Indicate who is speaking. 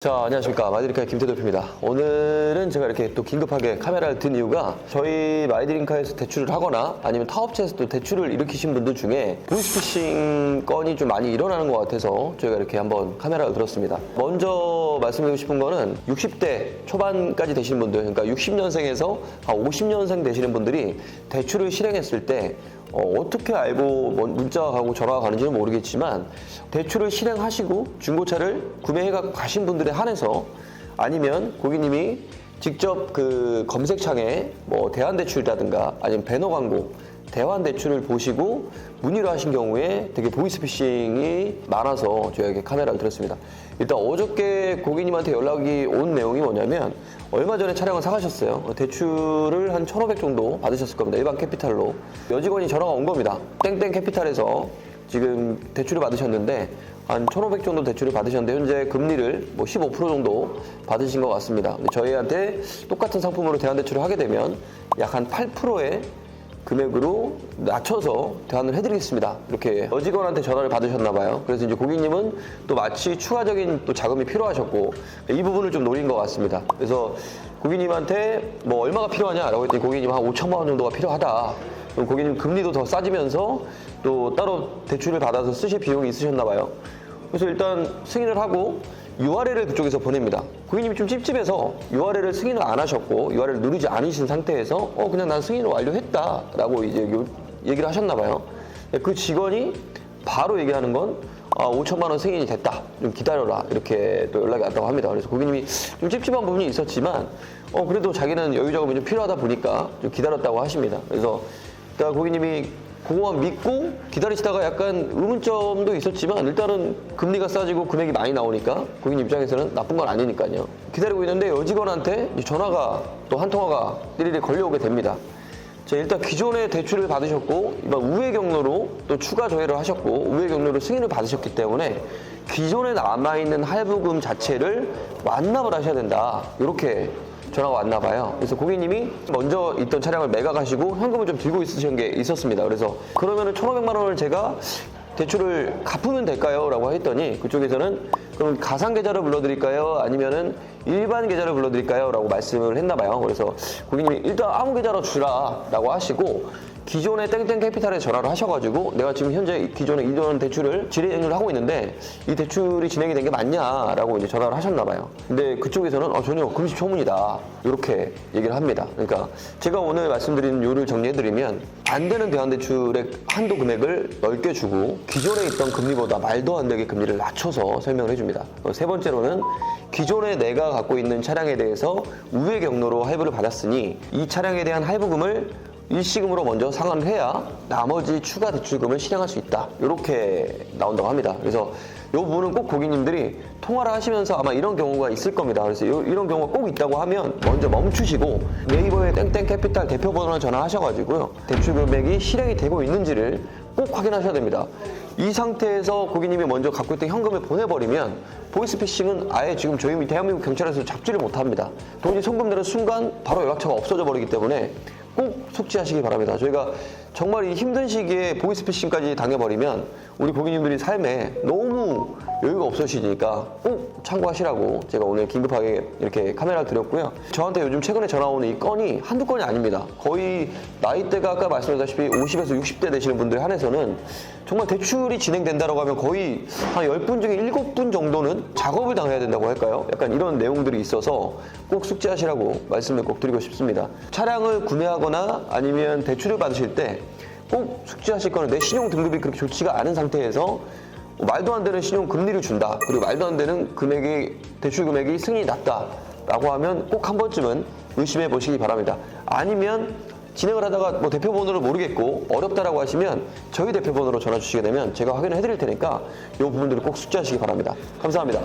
Speaker 1: 자, 안녕하십니까. 마이드링카의 김태도 대표입니다. 오늘은 제가 이렇게 또 긴급하게 카메라를 든 이유가 저희 마이드링카에서 대출을 하거나 아니면 타업체에서 또 대출을 일으키신 분들 중에 보이스피싱 건이 좀 많이 일어나는 것 같아서 저희가 이렇게 한번 카메라를 들었습니다. 먼저 말씀드리고 싶은 거는 60대 초반까지 되시는 분들, 그러니까 60년생에서 50년생 되시는 분들이 대출을 실행했을 때 어떻게 알고 문자가 가고 전화가 가는지는 모르겠지만 대출을 실행하시고 중고차를 구매해 가신 분들에 한해서 아니면 고객님이 직접 그 검색창에 뭐 대환대출이라든가 아니면 배너 광고 대환대출을 보시고 문의를 하신 경우에 되게 보이스피싱이 많아서 저희에게 카메라를 들었습니다. 일단 어저께 고객님한테 연락이 온 내용이 뭐냐면 얼마 전에 차량을 사가셨어요. 대출을 한 1,500 정도 받으셨을 겁니다. 일반 캐피탈로. 여직원이 전화가 온 겁니다. 땡땡 캐피탈에서 지금 대출을 받으셨는데 한 1,500 정도 대출을 받으셨는데 현재 금리를 뭐 15% 정도 받으신 것 같습니다. 근데 저희한테 똑같은 상품으로 대환대출을 하게 되면 약 한 8%의 금액으로 낮춰서 대환을 해드리겠습니다. 이렇게 여직원한테 전화를 받으셨나 봐요. 그래서 이제 고객님은 또 마치 추가적인 또 자금이 필요하셨고 이 부분을 좀 노린 것 같습니다. 그래서 고객님한테 뭐 얼마가 필요하냐라고 했더니 고객님 한 5천만 원 정도가 필요하다. 그럼 고객님 금리도 더 싸지면서 또 따로 대출을 받아서 쓰실 비용이 있으셨나 봐요. 그래서 일단 승인을 하고 URL을 그쪽에서 보냅니다. 고객님이 좀 찝찝해서 URL을 승인을 안 하셨고 URL을 누르지 않으신 상태에서 그냥 난 승인을 완료했다라고 이제 얘기를 하셨나 봐요. 그 직원이 바로 얘기하는 건 5천만 원 승인이 됐다. 좀 기다려라. 이렇게 또 연락이 왔다고 합니다. 그래서 고객님이 좀 찝찝한 부분이 있었지만 그래도 자기는 여유 자금이 좀 필요하다 보니까 좀 기다렸다고 하십니다. 그래서 일단 고객님이 그거만 믿고 기다리시다가 약간 의문점도 있었지만 일단은 금리가 싸지고 금액이 많이 나오니까 고객님 입장에서는 나쁜 건 아니니까요. 기다리고 있는데 여직원한테 전화가 또 한 통화가 띠리리 걸려오게 됩니다. 자, 일단 기존에 대출을 받으셨고 이번 우회 경로로 또 추가 조회를 하셨고 우회 경로로 승인을 받으셨기 때문에 기존에 남아있는 할부금 자체를 완납을 하셔야 된다. 이렇게 전화가 왔나 봐요. 그래서 고객님이 먼저 있던 차량을 매각하시고 현금을 좀 들고 있으신 게 있었습니다. 그래서 그러면은 1,500만 원을 제가 대출을 갚으면 될까요? 라고 했더니 그쪽에서는 그럼 가상 계좌를 불러드릴까요? 아니면은 일반 계좌를 불러드릴까요? 라고 말씀을 했나 봐요. 그래서 고객님이 일단 아무 계좌로 주라 라고 하시고 기존의 땡땡 캐피탈에 전화를 하셔가지고 내가 지금 현재 기존에 이런 대출을 진행을 하고 있는데 이 대출이 진행이 된 게 맞냐라고 이제 전화를 하셨나 봐요. 근데 그쪽에서는 전혀 금시초문이다 이렇게 얘기를 합니다. 그러니까 제가 오늘 말씀드린 요를 정리해드리면 안 되는 대환대출의 한도 금액을 넓게 주고 기존에 있던 금리보다 말도 안 되게 금리를 낮춰서 설명을 해줍니다. 세 번째로는 기존에 내가 갖고 있는 차량에 대해서 우회 경로로 할부를 받았으니 이 차량에 대한 할부금을 일시금으로 먼저 상환을 해야 나머지 추가 대출금을 실행할 수 있다. 이렇게 나온다고 합니다. 그래서 이 부분은 꼭 고객님들이 통화를 하시면서 아마 이런 경우가 있을 겁니다. 그래서 이런 경우가 꼭 있다고 하면 먼저 멈추시고 네이버에 땡땡 캐피탈 대표 번호를 전화하셔가지고요. 대출 금액이 실행이 되고 있는지를 꼭 확인하셔야 됩니다. 이 상태에서 고객님이 먼저 갖고 있던 현금을 보내버리면 보이스피싱은 아예 지금 저희 대한민국 경찰에서 잡지를 못합니다. 돈이 송금되는 순간 바로 연락처가 없어져 버리기 때문에 꼭 숙지하시기 바랍니다. 저희가 정말 이 힘든 시기에 보이스피싱까지 당해버리면 우리 고객님들이 삶에 너무 여유가 없으시니까 꼭 참고하시라고 제가 오늘 긴급하게 이렇게 카메라를 드렸고요. 저한테 요즘 최근에 전화 오는 이 건이 한두 건이 아닙니다. 거의 나이대가 아까 말씀드렸다시피 50에서 60대 되시는 분들 한해서는 정말 대출이 진행된다고 하면 거의 한 10분 중에 7분 정도는 작업을 당해야 된다고 할까요? 약간 이런 내용들이 있어서 꼭 숙지하시라고 말씀을 꼭 드리고 싶습니다. 차량을 구매하거나 아니면 대출을 받으실 때 꼭 숙지하실 거는 내 신용 등급이 그렇게 좋지가 않은 상태에서 말도 안 되는 신용 금리를 준다. 그리고 말도 안 되는 대출 금액이 승인이 났다. 라고 하면 꼭 한 번쯤은 의심해 보시기 바랍니다. 아니면 진행을 하다가 뭐 대표 번호를 모르겠고 어렵다라고 하시면 저희 대표 번호로 전화 주시게 되면 제가 확인을 해드릴 테니까 이 부분들을 꼭 숙지하시기 바랍니다. 감사합니다.